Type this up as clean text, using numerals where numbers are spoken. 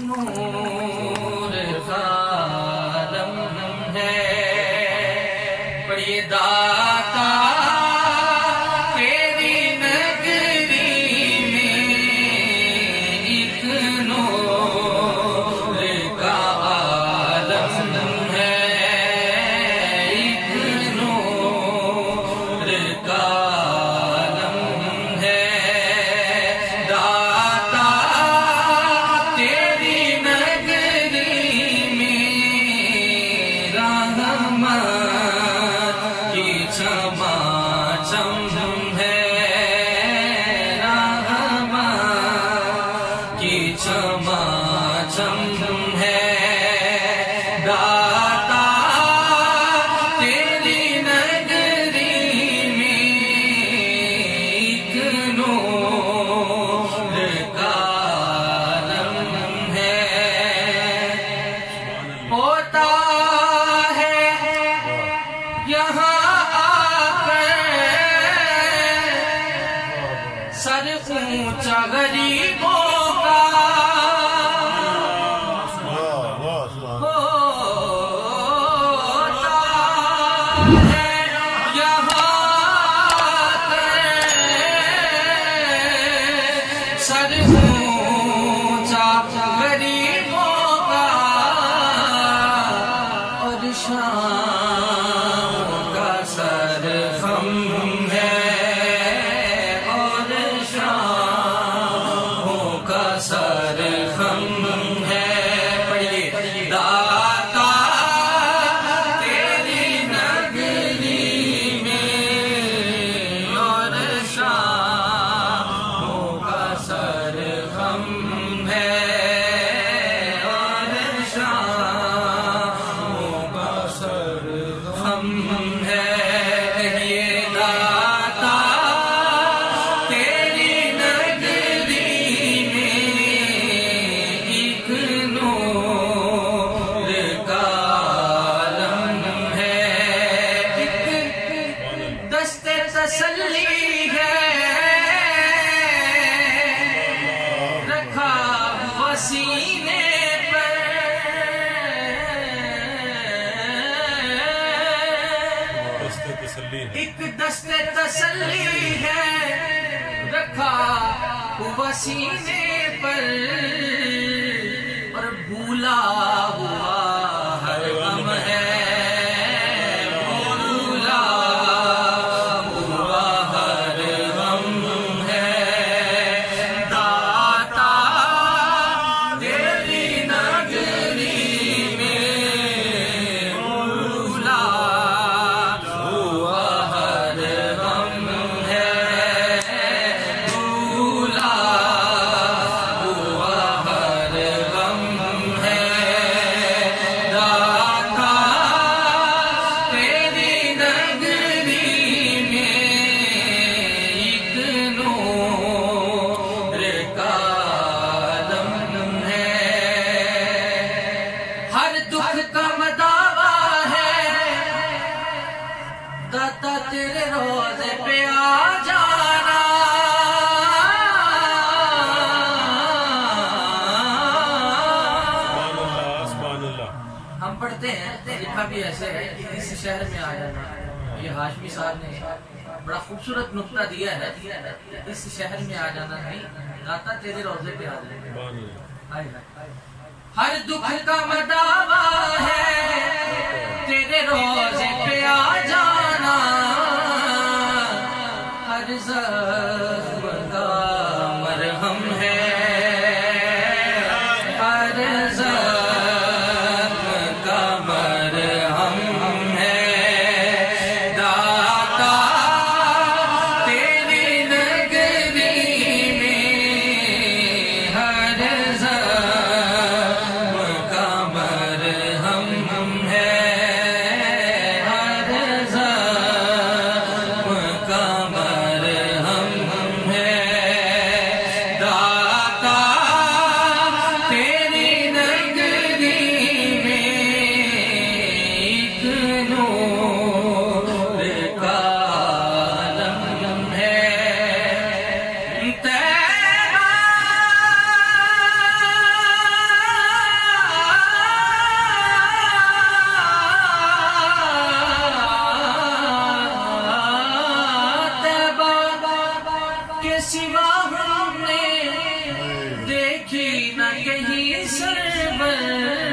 नूर ज़ालम है, पढ़िए दाता तेरी नगरी में एक नूर का आलम है, एक नूर का चमाचम है दाता तेरी नगरी में एक नूर का आलम है, होता है यहाँ आकर सर ऊंचा गरीबों सर ऊंचा गरीबों का और शाम का सर हम है, और शाम का सर हम है, पढ़िए दाता तेरी नगरी में और सर हम है, और शामों का सर हम है, ये दाता तेरी नगरी में एक नूर का आलम है, एक दस्ते तसल्ली है सीने पर, एक दस्ते तसल्ली है रखा हुआ सीने पर, और भूला हुआ हर गम है, भूला हुआ हर गम है, दाता तेरी नगरी में भूला हुआ हर गम है, भूला हुआ हर गम है, दाता तेरी नगरी में एक नूर का आलम है, हर दुख का मदावा है, दाता तेरे रोज़े पे आ जाना, हम पढ़ते हैं लिखा भी ऐसे है कि इस शहर में आ जाना, ये हाशमी साहब ने बड़ा खूबसूरत नुक्ता दिया है, इस शहर में आ जाना नहीं, दाता तेरे रोज़े पे आ जाना, हर दुख का मदावा है तेरे रोज़े पे आ जाना, हर ज़ख्म का मरहम है, हर ज़ख्म का मरहम है, दाता तेरी नगरी में हर ज़ख्म का मरहम है, हर ज़ख्म का मरहम के सिवा हमने देखी न कहीं सरवर।